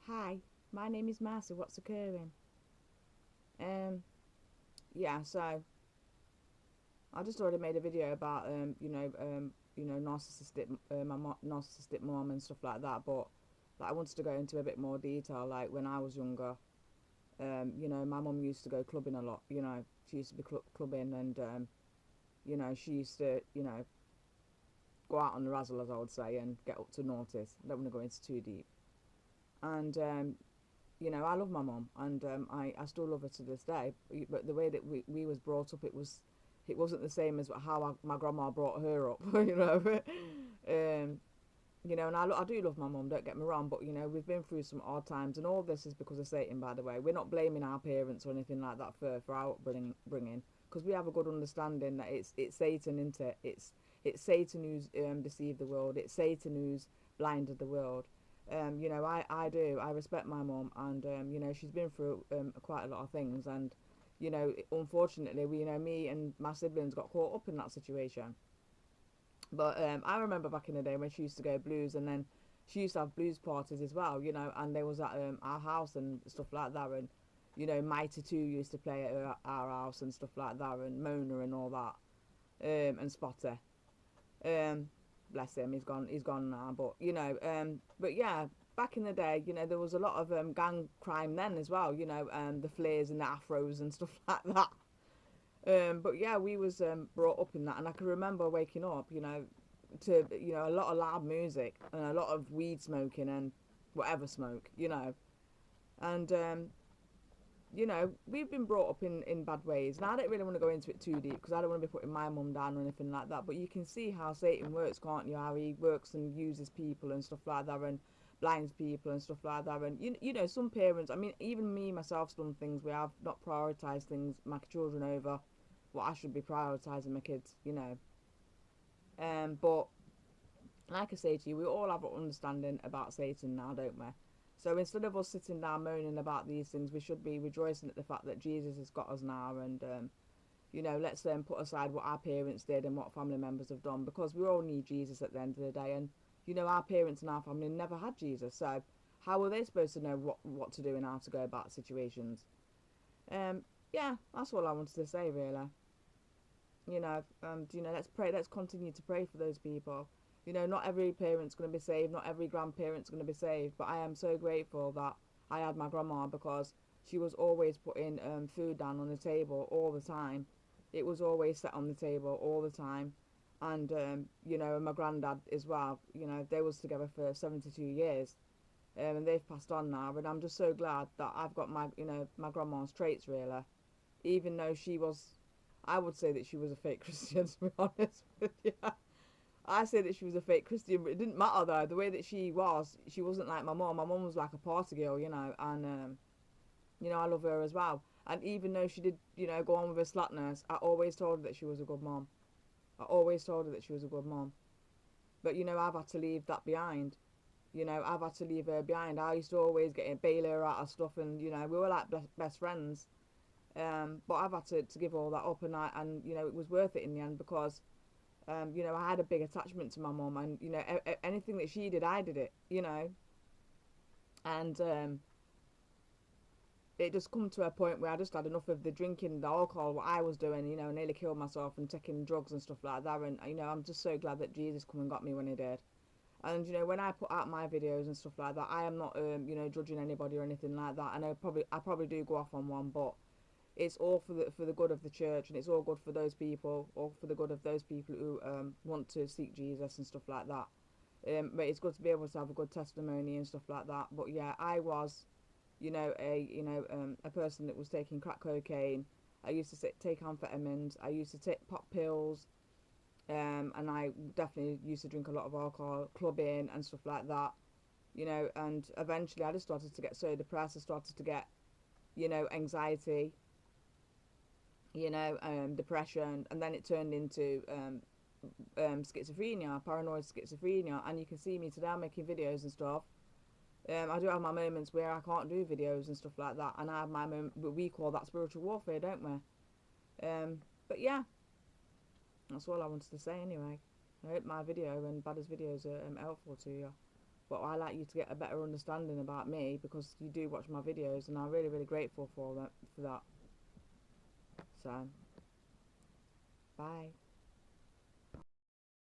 Hi, my name is Marcy. What's occurring? Um, yeah. So I just already made a video about narcissistic narcissistic mom and stuff like that. But like, I wanted to go into a bit more detail. Like when I was younger, my mom used to go clubbing a lot. She used to be clubbing, and she used to go out on the razzle, as I would say, and get up to noughties. I don't want to go into too deep. And I love my mom, and I still love her to this day. But the way that we was brought up, it wasn't the same as how my grandma brought her up. um, and I do love my mum. Don't get me wrong, but we've been through some hard times, and all this is because of Satan. By the way, we're not blaming our parents or anything like that for our upbringing, because we have a good understanding that it's Satan, isn't it? It's Satan who's deceived the world. It's Satan who's blinded the world. I respect my mum, and she's been through quite a lot of things, and unfortunately, me and my siblings got caught up in that situation. But I remember back in the day when she used to go blues, and then she used to have blues parties as well, and they was at our house and stuff like that, and Mighty Two used to play at our house and stuff like that, and Mona and all that, and Spotter. Um, Bless him, he's gone now. But yeah, back in the day, there was a lot of gang crime then as well. The flares and the afros and stuff like that. But yeah, we was brought up in that, and I can remember waking up, to a lot of loud music and a lot of weed smoking and whatever smoke, and we've been brought up in bad ways. And I don't really want to go into it too deep because I don't want to be putting my mum down or anything like that. But you can see how Satan works, can't you? How he works and uses people and stuff like that, and blinds people and stuff like that. And some parents, I mean, even me myself, done things where I've not prioritised things, my children over what I should be prioritising my kids, But like I say to you, we all have an understanding about Satan now, don't we? So instead of us sitting down moaning about these things, we should be rejoicing at the fact that Jesus has got us now, and let's then put aside what our parents did and what family members have done, because we all need Jesus at the end of the day. And our parents and our family never had Jesus, so how were they supposed to know what to do and how to go about situations? Um, yeah, that's all I wanted to say, really. Let's pray. Let's continue to pray for those people. Not every parent's going to be saved. Not every grandparent's going to be saved. But I am so grateful that I had my grandma, because she was always putting food down on the table all the time. It was always set on the table all the time. And my granddad as well. They was together for 72 years, and they've passed on now. And I'm just so glad that I've got my grandma's traits, really. Even though she was, I would say that she was a fake Christian, to be honest with you. I say that she was a fake Christian, but it didn't matter though. The way that she wasn't like my mom. My mom was like a party girl, and I love her as well. And even though she did, go on with her slackness, I always told her that she was a good mom. I always told her that she was a good mom. But I've had to leave that behind. I've had to leave her behind. I used to always get bail her out of stuff, and we were like best friends. But I've had to give all that up, and it was worth it in the end, because I had a big attachment to my mum, and anything that she did, I did it, and it just come to a point where I just had enough of the drinking, the alcohol, what I was doing, nearly killed myself and taking drugs and stuff like that. And I'm just so glad that Jesus come and got me when he did. And when I put out my videos and stuff like that, I am not judging anybody or anything like that. And I probably do go off on one, but it's all for the good of the church, and it's all good for those people, or for the good of those people who want to seek Jesus and stuff like that. But it's good to be able to have a good testimony and stuff like that. But yeah, I was, a person that was taking crack cocaine. I used to take amphetamines. I used to take pop pills, and I definitely used to drink a lot of alcohol, clubbing and stuff like that. And eventually I just started to get so depressed. I started to get, anxiety, depression, and then it turned into schizophrenia, paranoid schizophrenia. And you can see me today, I'm making videos and stuff. I do have my moments where I can't do videos and stuff like that, and I have my moment, but we call that spiritual warfare, don't we? But yeah, that's all I wanted to say anyway. I hope my video and Badder's videos are helpful to you. but I like you to get a better understanding about me because you do watch my videos, and I'm really, really grateful for that. So, bye.